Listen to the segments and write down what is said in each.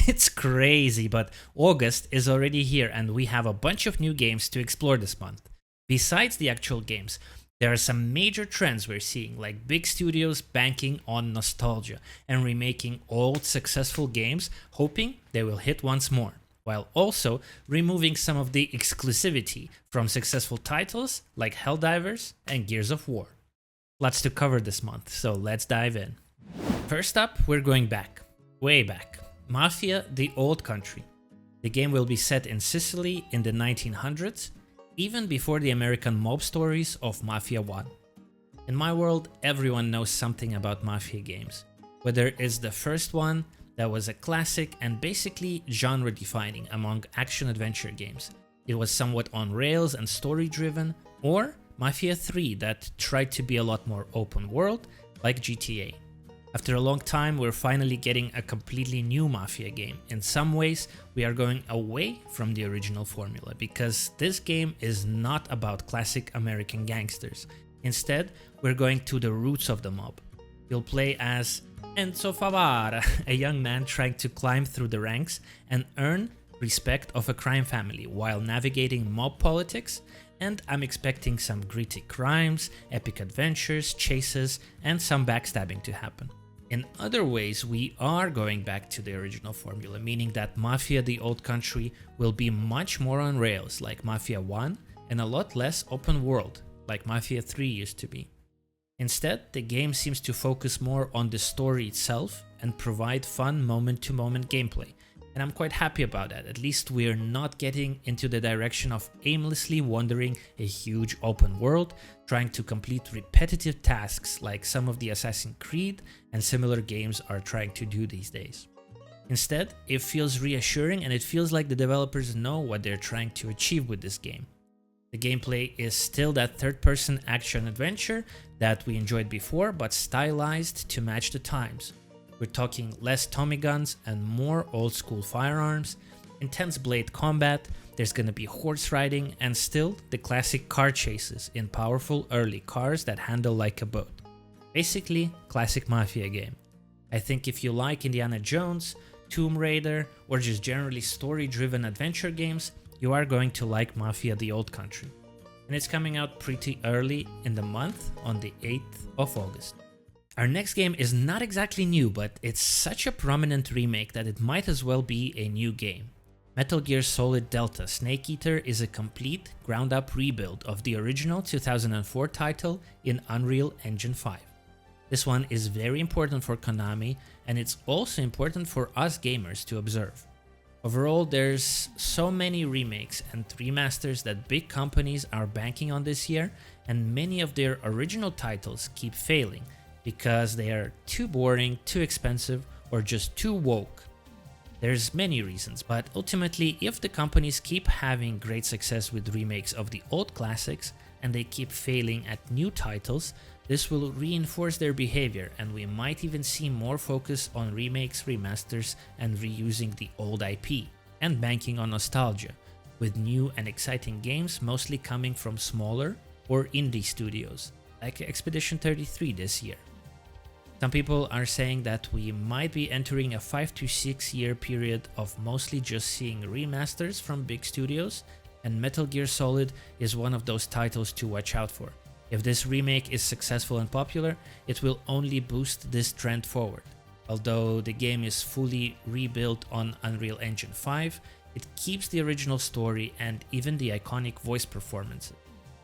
It's crazy, but August is already here and we have a bunch of new games to explore this month. Besides the actual games, there are some major trends we're seeing, like big studios banking on nostalgia and remaking old successful games, hoping they will hit once more, while also removing some of the exclusivity from successful titles like Helldivers and Gears of War. Lots to cover this month, so let's dive in. First up, we're going back, way back. Mafia: The Old Country. The game will be set in Sicily in the 1900s, even before the American mob stories of Mafia 1. In my world, everyone knows something about Mafia games, whether it's the first one that was a classic and basically genre-defining among action-adventure games. It was somewhat on rails and story-driven, or Mafia 3 that tried to be a lot more open world, like GTA. After a long time, we're finally getting a completely new Mafia game. In some ways, we are going away from the original formula because this game is not about classic American gangsters. Instead, we're going to the roots of the mob. You'll play as Enzo Favara, a young man trying to climb through the ranks and earn respect of a crime family while navigating mob politics, and I'm expecting some gritty crimes, epic adventures, chases, and some backstabbing to happen. In other ways, we are going back to the original formula, meaning that Mafia: The Old Country will be much more on rails like Mafia 1 and a lot less open world like Mafia 3 used to be. Instead, the game seems to focus more on the story itself and provide fun moment-to-moment gameplay. And I'm quite happy about that. At least we're not getting into the direction of aimlessly wandering a huge open world, trying to complete repetitive tasks like some of the Assassin's Creed and similar games are trying to do these days. Instead, it feels reassuring and it feels like the developers know what they're trying to achieve with this game. The gameplay is still that third-person action-adventure that we enjoyed before, but stylized to match the times. We're talking less Tommy guns and more old school firearms, intense blade combat, there's gonna be horse riding, and still the classic car chases in powerful early cars that handle like a boat. Basically, classic Mafia game. I think if you like Indiana Jones, Tomb Raider, or just generally story-driven adventure games, you are going to like Mafia: The Old Country. And it's coming out pretty early in the month on the 8th of August. Our next game is not exactly new, but it's such a prominent remake that it might as well be a new game. Metal Gear Solid Delta Snake Eater is a complete, ground-up rebuild of the original 2004 title in Unreal Engine 5. This one is very important for Konami, and it's also important for us gamers to observe. Overall, there's so many remakes and remasters that big companies are banking on this year, and many of their original titles keep failing because they are too boring, too expensive, or just too woke. There's many reasons, but ultimately, if the companies keep having great success with remakes of the old classics and they keep failing at new titles, this will reinforce their behavior and we might even see more focus on remakes, remasters, and reusing the old IP, and banking on nostalgia, with new and exciting games mostly coming from smaller or indie studios, like Expedition 33 this year. Some people are saying that we might be entering a 5 to 6 year period of mostly just seeing remasters from big studios, and Metal Gear Solid is one of those titles to watch out for. If this remake is successful and popular, it will only boost this trend forward. Although the game is fully rebuilt on Unreal Engine 5, it keeps the original story and even the iconic voice performances.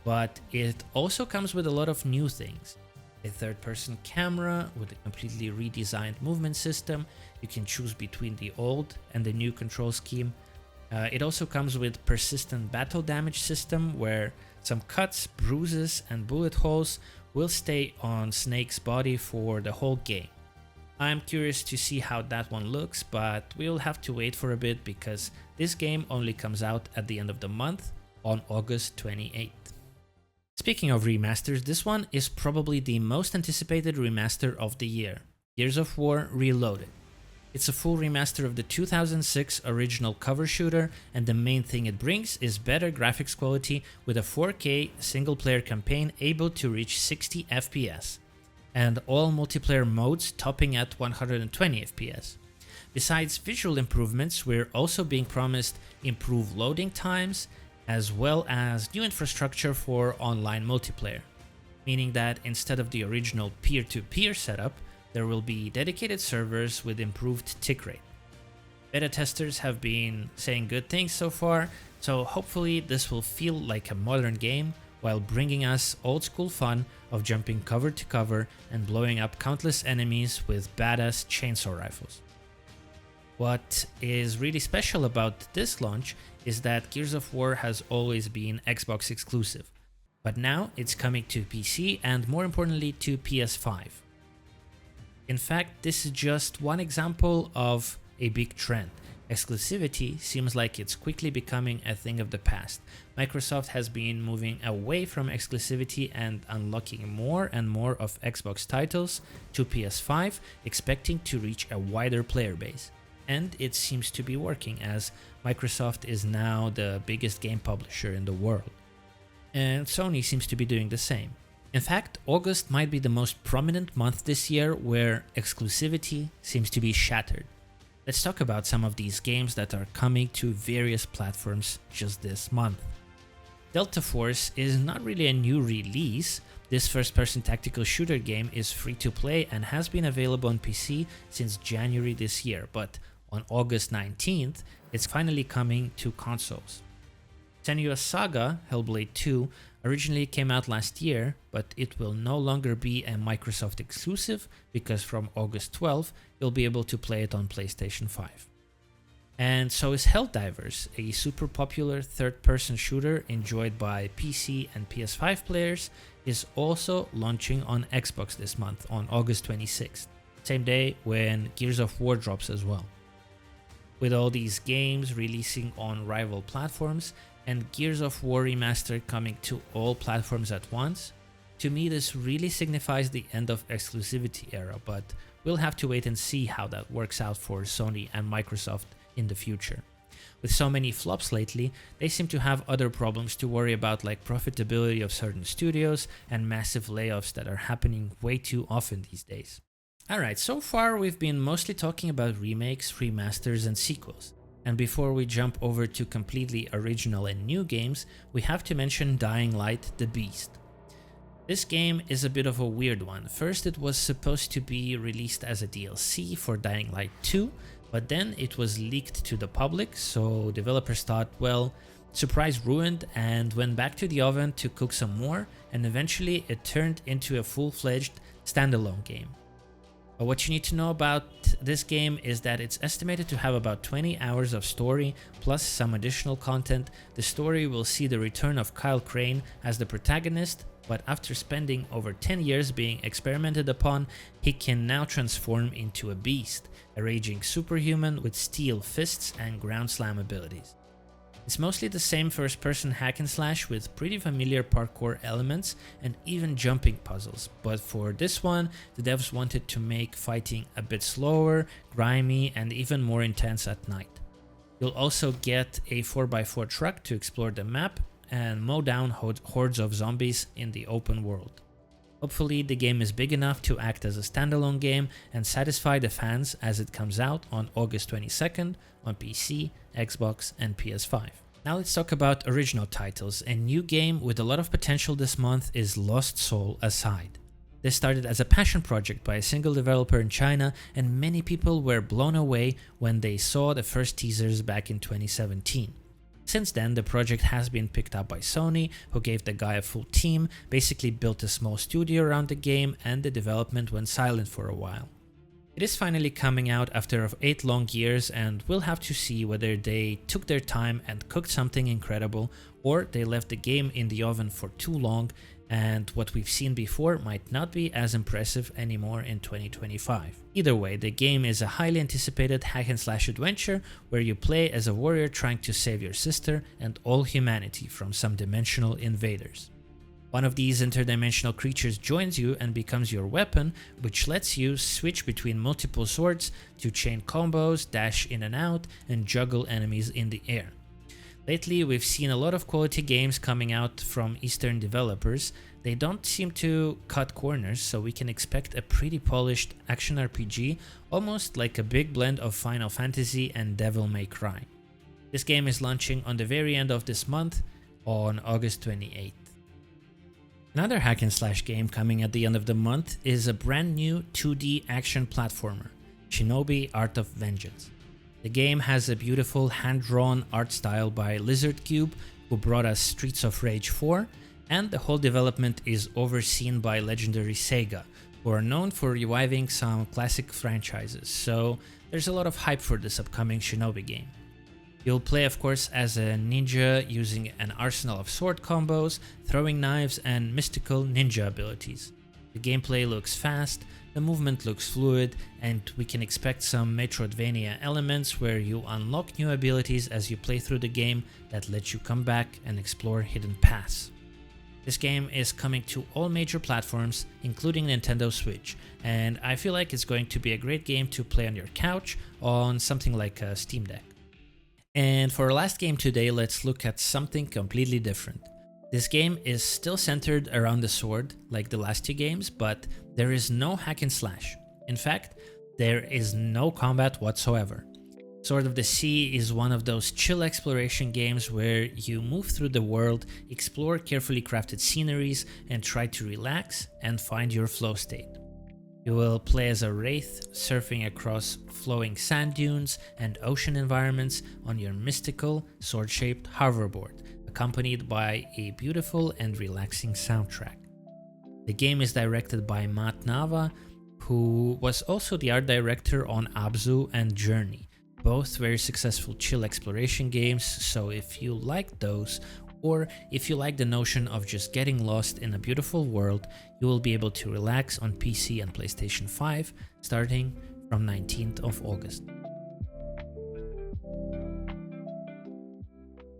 But it also comes with a lot of new things. A third-person camera with a completely redesigned movement system. You can choose between the old and the new control scheme. It also comes with persistent battle damage system where some cuts, bruises, and bullet holes will stay on Snake's body for the whole game. I'm curious to see how that one looks, but we'll have to wait for a bit because this game only comes out at the end of the month on August 28th. Speaking of remasters, this one is probably the most anticipated remaster of the year, Gears of War Reloaded. It's a full remaster of the 2006 original cover shooter, and the main thing it brings is better graphics quality with a 4K single-player campaign able to reach 60 FPS, and all multiplayer modes topping at 120 FPS. Besides visual improvements, we're also being promised improved loading times as well as new infrastructure for online multiplayer, meaning that instead of the original peer-to-peer setup, there will be dedicated servers with improved tick rate. Beta testers have been saying good things so far, so hopefully this will feel like a modern game while bringing us old school fun of jumping cover to cover and blowing up countless enemies with badass chainsaw rifles. What is really special about this launch is that Gears of War has always been Xbox exclusive, but now it's coming to PC and more importantly to PS5. In fact, this is just one example of a big trend. Exclusivity seems like it's quickly becoming a thing of the past. Microsoft has been moving away from exclusivity and unlocking more and more of Xbox titles to PS5, expecting to reach a wider player base. And it seems to be working, as Microsoft is now the biggest game publisher in the world. And Sony seems to be doing the same. In fact, August might be the most prominent month this year where exclusivity seems to be shattered. Let's talk about some of these games that are coming to various platforms just this month. Delta Force is not really a new release. This first-person tactical shooter game is free to play and has been available on PC since January this year, but on August 19th, it's finally coming to consoles. Senua's Saga, Hellblade 2, originally came out last year, but it will no longer be a Microsoft exclusive because from August 12th, you'll be able to play it on PlayStation 5. And so is Helldivers, a super popular third-person shooter enjoyed by PC and PS5 players, is also launching on Xbox this month on August 26th, same day when Gears of War drops as well. With all these games releasing on rival platforms and Gears of War Remastered coming to all platforms at once, to me this really signifies the end of exclusivity era, but we'll have to wait and see how that works out for Sony and Microsoft in the future. With so many flops lately, they seem to have other problems to worry about, like profitability of certain studios and massive layoffs that are happening way too often these days. Alright, so far we've been mostly talking about remakes, remasters and sequels. And before we jump over to completely original and new games, we have to mention Dying Light: The Beast. This game is a bit of a weird one. First it was supposed to be released as a DLC for Dying Light 2, but then it was leaked to the public, so developers thought, well, surprise ruined, and went back to the oven to cook some more, and eventually it turned into a full-fledged standalone game. But what you need to know about this game is that it's estimated to have about 20 hours of story plus some additional content. The story will see the return of Kyle Crane as the protagonist, but after spending over 10 years being experimented upon, he can now transform into a beast, a raging superhuman with steel fists and ground slam abilities. It's mostly the same first-person hack and slash with pretty familiar parkour elements and even jumping puzzles, but for this one, the devs wanted to make fighting a bit slower, grimy, and even more intense at night. You'll also get a 4x4 truck to explore the map and mow down hordes of zombies in the open world. Hopefully the game is big enough to act as a standalone game and satisfy the fans as it comes out on August 22nd on PC, Xbox and PS5. Now let's talk about original titles. A new game with a lot of potential this month is Lost Soul Aside. This started as a passion project by a single developer in China, and many people were blown away when they saw the first teasers back in 2017. Since then, the project has been picked up by Sony, who gave the guy a full team, basically built a small studio around the game, and the development went silent for a while. It is finally coming out after 8 long years, and we'll have to see whether they took their time and cooked something incredible, or they left the game in the oven for too long, and what we've seen before might not be as impressive anymore in 2025. Either way, the game is a highly anticipated hack and slash adventure where you play as a warrior trying to save your sister and all humanity from some dimensional invaders. One of these interdimensional creatures joins you and becomes your weapon, which lets you switch between multiple swords to chain combos, dash in and out, and juggle enemies in the air. Lately, we've seen a lot of quality games coming out from Eastern developers. They don't seem to cut corners, so we can expect a pretty polished action RPG, almost like a big blend of Final Fantasy and Devil May Cry. This game is launching on the very end of this month, on August 28th. Another hack and slash game coming at the end of the month is a brand new 2D action platformer, Shinobi Art of Vengeance. The game has a beautiful hand-drawn art style by Lizard Cube, who brought us Streets of Rage 4, and the whole development is overseen by legendary Sega, who are known for reviving some classic franchises, so there's a lot of hype for this upcoming Shinobi game. You'll play, of course, as a ninja using an arsenal of sword combos, throwing knives, and mystical ninja abilities. The gameplay looks fast, the movement looks fluid, and we can expect some Metroidvania elements where you unlock new abilities as you play through the game that let you come back and explore hidden paths. This game is coming to all major platforms, including Nintendo Switch, and I feel like it's going to be a great game to play on your couch on something like a Steam Deck. And for our last game today, let's look at something completely different. This game is still centered around the sword, like the last two games, but there is no hack and slash. In fact, there is no combat whatsoever. Sword of the Sea is one of those chill exploration games where you move through the world, explore carefully crafted sceneries, and try to relax and find your flow state. You will play as a wraith, surfing across flowing sand dunes and ocean environments on your mystical, sword-shaped hoverboard, accompanied by a beautiful and relaxing soundtrack. The game is directed by Matt Nava, who was also the art director on Abzu and Journey, both very successful chill exploration games, so if you like those, or if you like the notion of just getting lost in a beautiful world, you will be able to relax on PC and PlayStation 5 starting from 19th of August.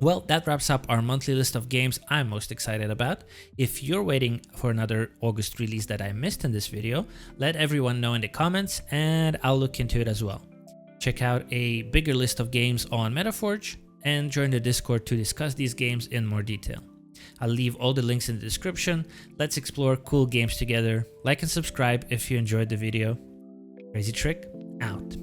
Well, that wraps up our monthly list of games I'm most excited about. If you're waiting for another August release that I missed in this video, let everyone know in the comments and I'll look into it as well. Check out a bigger list of games on Metaforge and join the Discord to discuss these games in more detail. I'll leave all the links in the description. Let's explore cool games together. Like and subscribe if you enjoyed the video. Crazy Trick out.